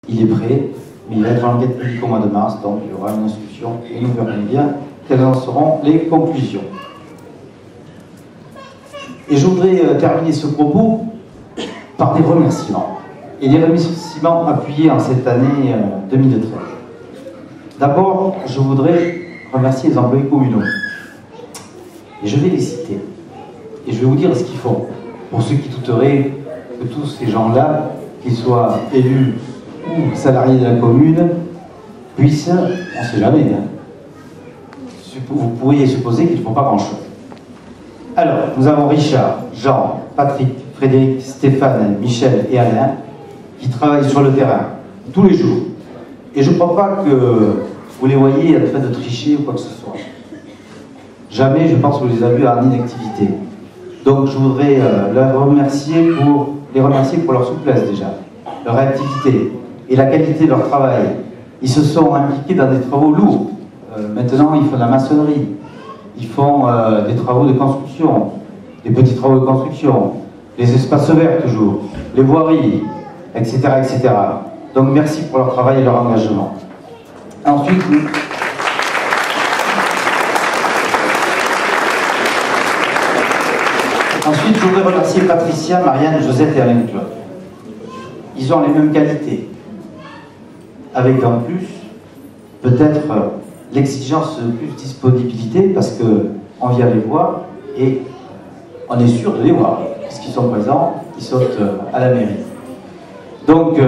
il est prêt, mais il va être en enquête publique au mois de mars, donc il y aura une instruction et nous verrons bien quelles en seront les conclusions. Et je voudrais terminer ce propos par des remerciements. Et des remerciements appuyés en cette année 2013. D'abord, je voudrais remercier les employés communaux. Et je vais les citer. Et je vais vous dire ce qu'ils font. Pour ceux qui douteraient que tous ces gens-là, qu'ils soient élus ou salariés de la commune, puissent, on ne sait jamais, vous pourriez supposer qu'ils ne font pas grand-chose. Alors, nous avons Richard, Jean, Patrick, Frédéric, Stéphane, Michel et Alain qui travaillent sur le terrain tous les jours. Et je ne crois pas que vous les voyez en train de tricher ou quoi que ce soit. Jamais, je pense, que vous les avez vus en inactivité. Donc, je voudrais les remercier pour leur souplesse déjà, leur activité et la qualité de leur travail. Ils se sont impliqués dans des travaux lourds. Maintenant, ils font de la maçonnerie. Ils font des travaux de construction, des petits travaux de construction, les espaces verts toujours, les voiries, etc., etc. Donc merci pour leur travail et leur engagement. Ensuite, je voudrais remercier Patricia, Marianne, Josette et Alain-Claude. Ils ont les mêmes qualités, avec en plus, peut-être, l'exigence de plus de disponibilité, parce qu'on vient les voir et on est sûr de les voir. Puisqu'ils sont présents, ils sautent à la mairie. Donc,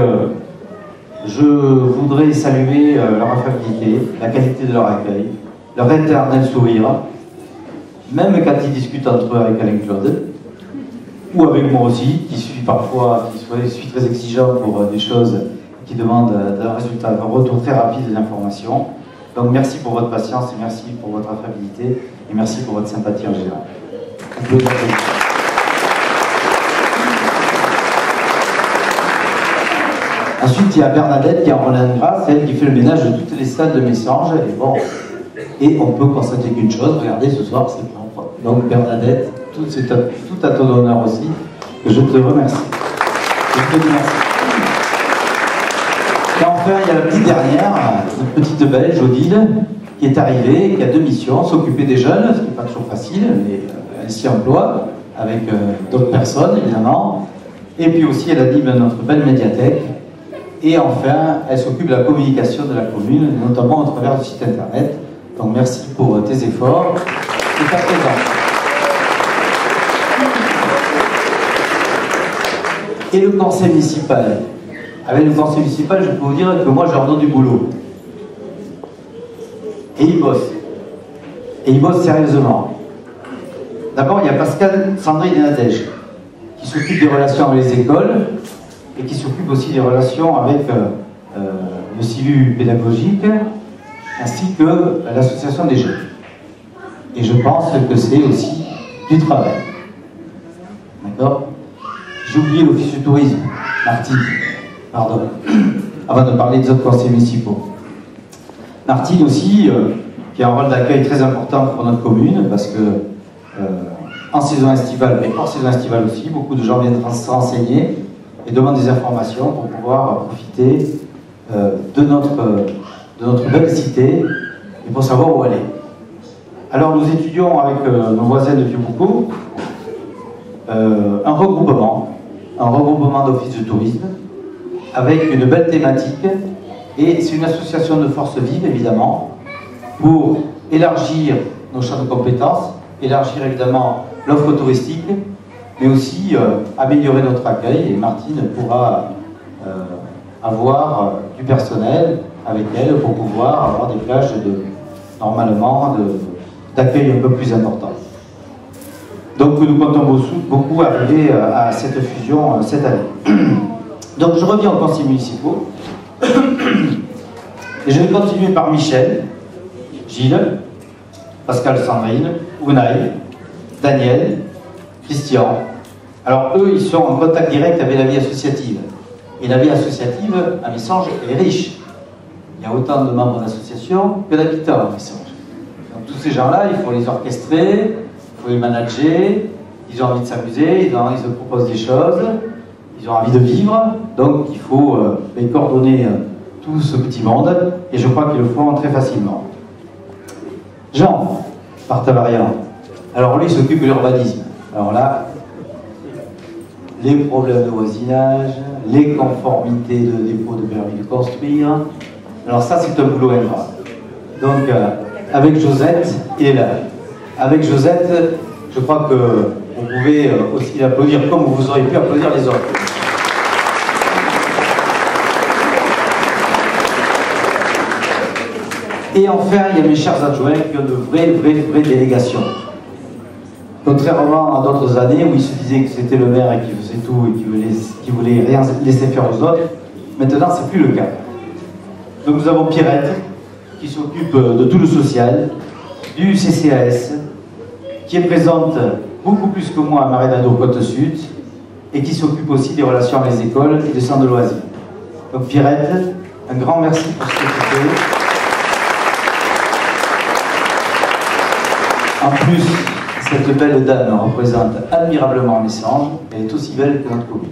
je voudrais saluer leur affabilité, la qualité de leur accueil, leur éternel sourire, même quand ils discutent entre eux avec Alain-Claude, ou avec moi aussi, qui suis très exigeant pour des choses qui demandent un résultat, un retour très rapide des informations. Donc merci pour votre patience, et merci pour votre affabilité, et merci pour votre sympathie en général. Ensuite, il y a Bernadette qui est en relais de grâce, c'est elle qui fait le ménage de toutes les salles de messages. Et bon, et on peut constater qu'une chose, regardez, ce soir, c'est propre. Donc Bernadette, tout à ton honneur aussi, que je te remercie. Je te remercie. Et enfin, il y a la petite dernière, une petite belge, Odile, qui est arrivée, qui a deux missions, s'occuper des jeunes, ce qui n'est pas toujours facile, mais elle s'y emploie, avec d'autres personnes, évidemment. Et puis aussi, elle anime notre belle médiathèque. Et enfin, elle s'occupe de la communication de la commune, notamment au travers du site internet. Donc merci pour tes efforts et ta présence. Et le conseil municipal. Avec le conseil municipal, je peux vous dire que moi, je leur donne du boulot. Et ils bossent. Et ils bossent sérieusement. D'abord, il y a Pascal, Sandrine et Nadège, qui s'occupent des relations avec les écoles, et qui s'occupe aussi des relations avec le CIVU pédagogique, ainsi que l'association des jeunes. Et je pense que c'est aussi du travail. D'accord? J'ai oublié l'office du tourisme, Martine, pardon, avant de parler des autres conseils municipaux. Martine aussi, qui a un rôle d'accueil très important pour notre commune, parce que en saison estivale, mais hors saison estivale aussi, beaucoup de gens viennent se renseigner et demandent des informations pour pouvoir profiter de notre belle cité et pour savoir où aller. Alors nous étudions avec nos voisins de Vieux-Boucau un regroupement d'offices de tourisme avec une belle thématique, et c'est une association de forces vives évidemment pour élargir nos champs de compétences, élargir évidemment l'offre touristique, mais aussi améliorer notre accueil, et Martine pourra avoir du personnel avec elle pour pouvoir avoir des plages normalement d'accueil un peu plus important. Donc nous comptons beaucoup arriver à cette fusion cette année. Donc je reviens aux conseils municipaux. Et je vais continuer par Michel, Gilles, Pascal, Sandrine, Unai, Daniel, Christian. Alors eux, ils sont en contact direct avec la vie associative. Et la vie associative à Messanges est riche. Il y a autant de membres d'association que d'habitants à Messanges. Donc tous ces gens-là, il faut les orchestrer, il faut les manager, ils ont envie de s'amuser, ils se proposent des choses. ils ont envie de vivre, donc il faut coordonner tout ce petit monde, et je crois qu'ils le font très facilement. Jean Partavarian, alors lui il s'occupe de l'urbanisme. Alors là, les problèmes de voisinage, les conformités de dépôt de permis de construire, alors ça c'est un boulot ingrat. Donc avec Josette, il est là. Avec Josette, je crois que vous pouvez aussi l'applaudir comme vous auriez pu applaudir les autres. Et enfin, il y a mes chers adjoints qui ont de vraies délégations. Contrairement à d'autres années où il se disait que c'était le maire et qui faisait tout et qui voulait rien laisser faire aux autres, maintenant c'est plus le cas. Donc nous avons Pierrette qui s'occupe de tout le social, du CCAS, qui est présente beaucoup plus que moi à Marénado Côte-Sud et qui s'occupe aussi des relations avec les écoles et des centres de loisirs. Donc Pierrette, un grand merci pour ce que tu fais. En plus, cette belle dame représente admirablement Messanges. Elle est aussi belle que notre commune.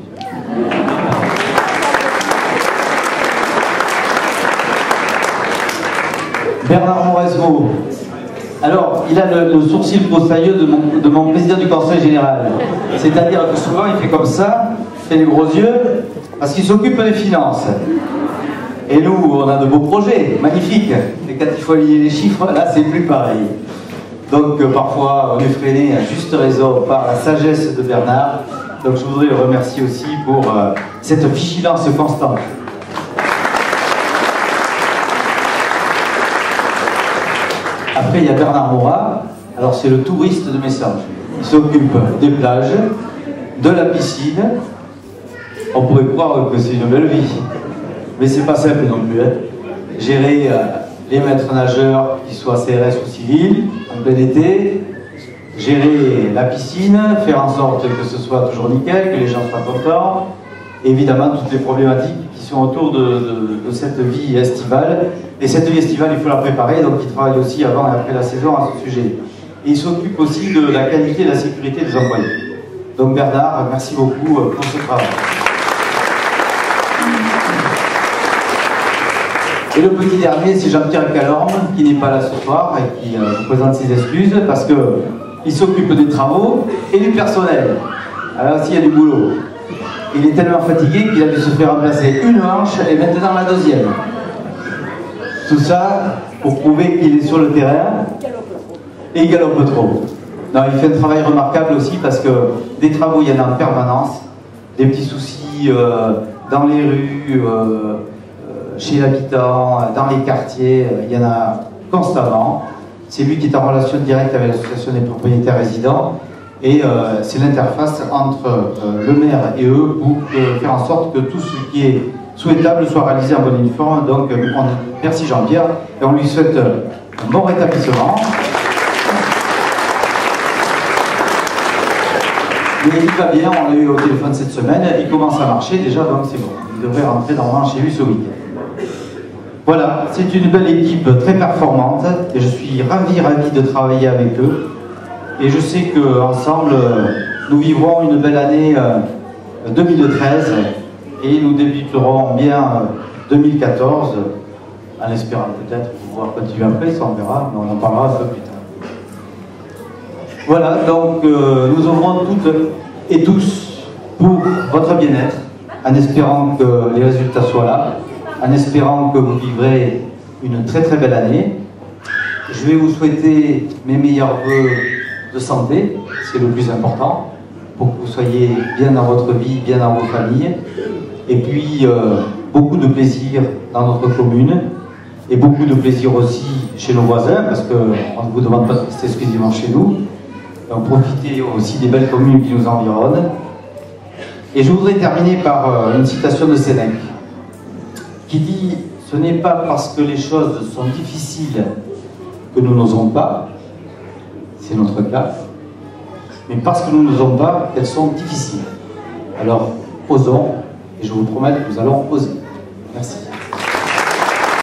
Bernard Mauresmo. Alors, il a le sourcil broussailleux de mon président du conseil général. C'est-à-dire que souvent, il fait comme ça, il fait les gros yeux, parce qu'il s'occupe des finances. Et nous, on a de beaux projets, magnifiques. Et quand il faut aligner les chiffres, là, c'est plus pareil. Donc parfois on est freiné à juste raison par la sagesse de Bernard. Donc je voudrais le remercier aussi pour cette vigilance constante. Après il y a Bernard Morat. Alors c'est le touriste de Messanges. Il s'occupe des plages, de la piscine. On pourrait croire que c'est une belle vie. Mais c'est pas simple non plus. Hein. Gérer les maîtres nageurs, qu'ils soient CRS ou civils, en plein été, gérer la piscine, faire en sorte que ce soit toujours nickel, que les gens soient contents, et évidemment toutes les problématiques qui sont autour de cette vie estivale. Et cette vie estivale, il faut la préparer, donc il travaille aussi avant et après la saison à ce sujet. Et il s'occupe aussi de la qualité et de la sécurité des employés. Donc Bernard, merci beaucoup pour ce travail. Et le petit dernier, c'est Jean-Pierre Calorme, qui n'est pas là ce soir et qui vous présente ses excuses parce qu'il s'occupe des travaux et du personnel. Alors aussi, il y a du boulot. Il est tellement fatigué qu'il a dû se faire remplacer une manche et maintenant la deuxième. Tout ça pour prouver qu'il est sur le terrain et il galope trop. Non, il fait un travail remarquable aussi parce que des travaux, il y en a en permanence. Des petits soucis dans les rues, chez l'habitant, dans les quartiers, il y en a constamment. C'est lui qui est en relation directe avec l'association des propriétaires résidents et c'est l'interface entre le maire et eux pour faire en sorte que tout ce qui est souhaitable soit réalisé en bonne forme. Donc merci Jean-Pierre et on lui souhaite un bon rétablissement. Mais il va bien, on l'a eu au téléphone cette semaine, il commence à marcher déjà, donc c'est bon. Il devrait rentrer normalement chez lui ce week-end. Voilà, c'est une belle équipe très performante et je suis ravi de travailler avec eux. Et je sais qu'ensemble, nous vivrons une belle année 2013 et nous débuterons bien 2014, en espérant peut-être pouvoir continuer après, ça on verra, mais on en parlera un peu plus tard. Voilà, donc nous ouvrons toutes et tous pour votre bien-être, en espérant que les résultats soient là, en espérant que vous vivrez une très très belle année. Je vais vous souhaiter mes meilleurs vœux de santé, c'est le plus important, pour que vous soyez bien dans votre vie, bien dans vos familles, et puis beaucoup de plaisir dans notre commune, et beaucoup de plaisir aussi chez nos voisins, parce qu'on ne vous demande pas de rester exclusivement chez nous. Donc profitez aussi des belles communes qui nous environnent. Et je voudrais terminer par une citation de Sénèque, qui dit « Ce n'est pas parce que les choses sont difficiles que nous n'osons pas, c'est notre cas, mais parce que nous n'osons pas qu'elles sont difficiles. Alors osons, et je vous promets que nous allons oser. » Merci.